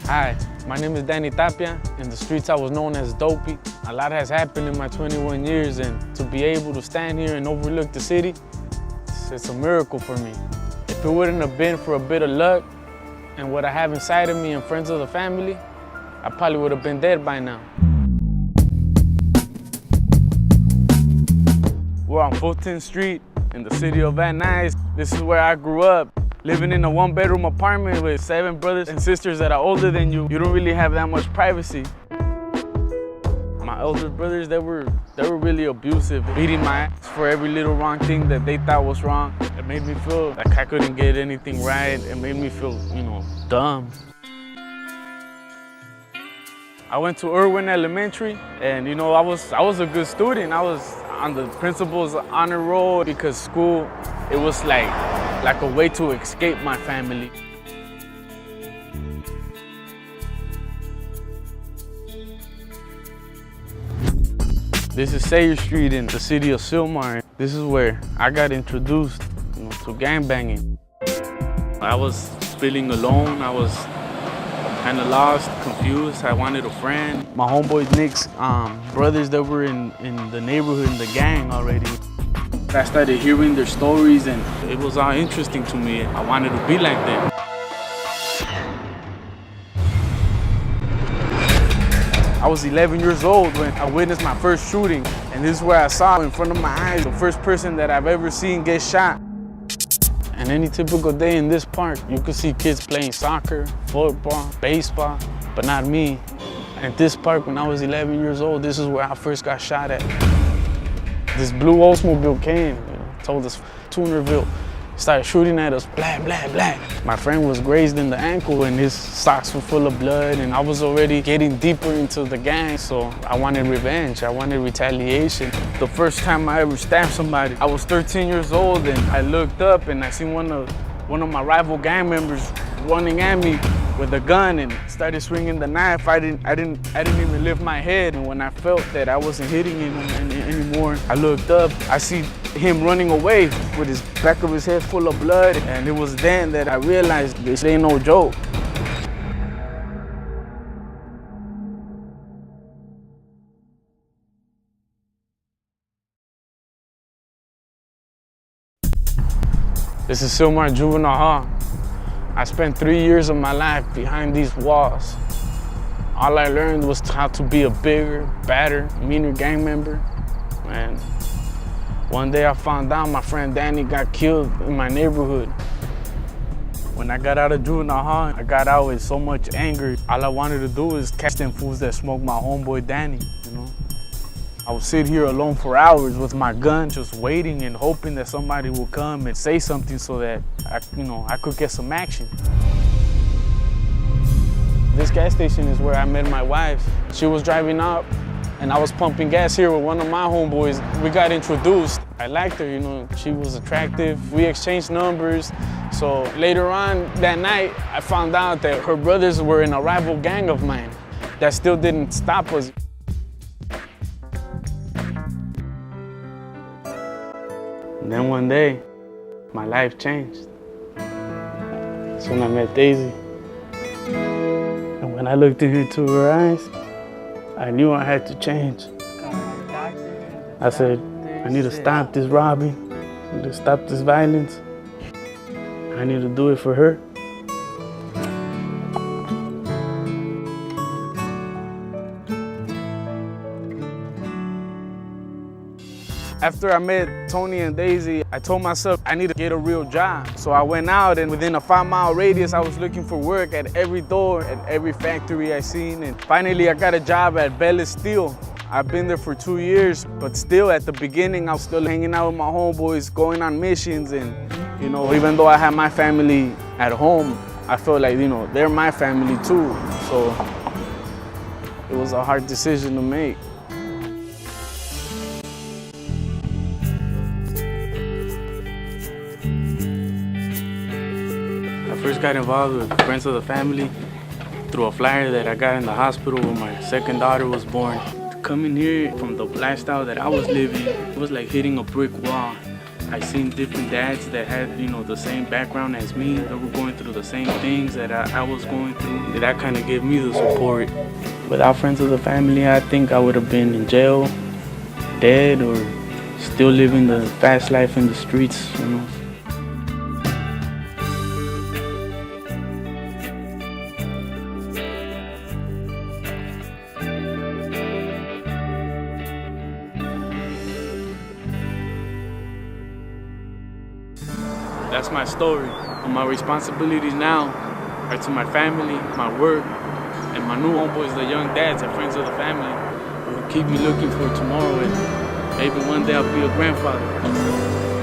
Hi, my name is Danny Tapia. In the streets I was known as Dopey. A lot has happened in my 21 years, and to be able to stand here and overlook the city, it's a miracle for me. If it wouldn't have been for a bit of luck and what I have inside of me and friends of the family, I probably would have been dead by now. We're on 14th Street in the city of Van Nuys. This is where I grew up. Living in a one-bedroom apartment with 7 brothers and sisters that are older than you, you don't really have that much privacy. My elder brothers, they were really abusive, beating my ass for every little wrong thing that they thought was wrong. It made me feel like I couldn't get anything right. It made me feel, dumb. I went to Irwin Elementary, and I was a good student. I was on the principal's honor roll because school, it was like a way to escape my family. This is Sayre Street in the city of Sylmar. This is where I got introduced to gangbanging. I was feeling alone. I was kind of lost, confused. I wanted a friend. My homeboy Nick's brothers that were in the neighborhood, in the gang already. I started hearing their stories and it was all interesting to me. I wanted to be like them. I was 11 years old when I witnessed my first shooting, and this is where I saw in front of my eyes the first person that I've ever seen get shot. And any typical day in this park, you could see kids playing soccer, football, baseball, but not me. At this park, when I was 11 years old, this is where I first got shot at. This blue Oldsmobile came, told us Tunerville, started shooting at us, blah, blah, blah. My friend was grazed in the ankle and his socks were full of blood, and I was already getting deeper into the gang, so I wanted revenge, I wanted retaliation. The first time I ever stabbed somebody, I was 13 years old, and I looked up and I seen one of my rival gang members running at me with a gun and started swinging the knife. I didn't even lift my head, and when I felt that I wasn't hitting him anymore, I looked up. I see him running away with his back of his head full of blood, and it was then that I realized this ain't no joke. This is Sylmar Juvenile Hall. I spent 3 years of my life behind these walls. All I learned was how to be a bigger, badder, meaner gang member. And one day I found out my friend Danny got killed in my neighborhood. When I got out of juvenile hall, I got out with so much anger. All I wanted to do was catch them fools that smoked my homeboy Danny, I would sit here alone for hours with my gun, just waiting and hoping that somebody would come and say something so that I could get some action. This gas station is where I met my wife. She was driving up and I was pumping gas here with one of my homeboys. We got introduced. I liked her, she was attractive. We exchanged numbers. So later on that night, I found out that her brothers were in a rival gang of mine. That still didn't stop us. And then one day, my life changed. That's when I met Daisy. And when I looked into her eyes, I knew I had to change. I said, I need to stop this robbing. I need to stop this violence. I need to do it for her. After I met Tony and Daisy, I told myself I need to get a real job. So I went out, and within a 5-mile radius, I was looking for work at every door, at every factory I seen. And finally, I got a job at Bellis Steel. I've been there for 2 years, but still at the beginning, I was still hanging out with my homeboys, going on missions. And, even though I had my family at home, I felt like, they're my family too. So it was a hard decision to make. I first got involved with friends of the family through a flyer that I got in the hospital when my second daughter was born. Coming here from the lifestyle that I was living, it was like hitting a brick wall. I seen different dads that had, the same background as me, that were going through the same things that I was going through. That kind of gave me the support. Without friends of the family, I think I would have been in jail, dead, or still living the fast life in the streets. That's my story. And my responsibilities now are to my family, my work, and my new homeboys, the young dads and friends of the family, who keep me looking for tomorrow, and maybe one day I'll be a grandfather.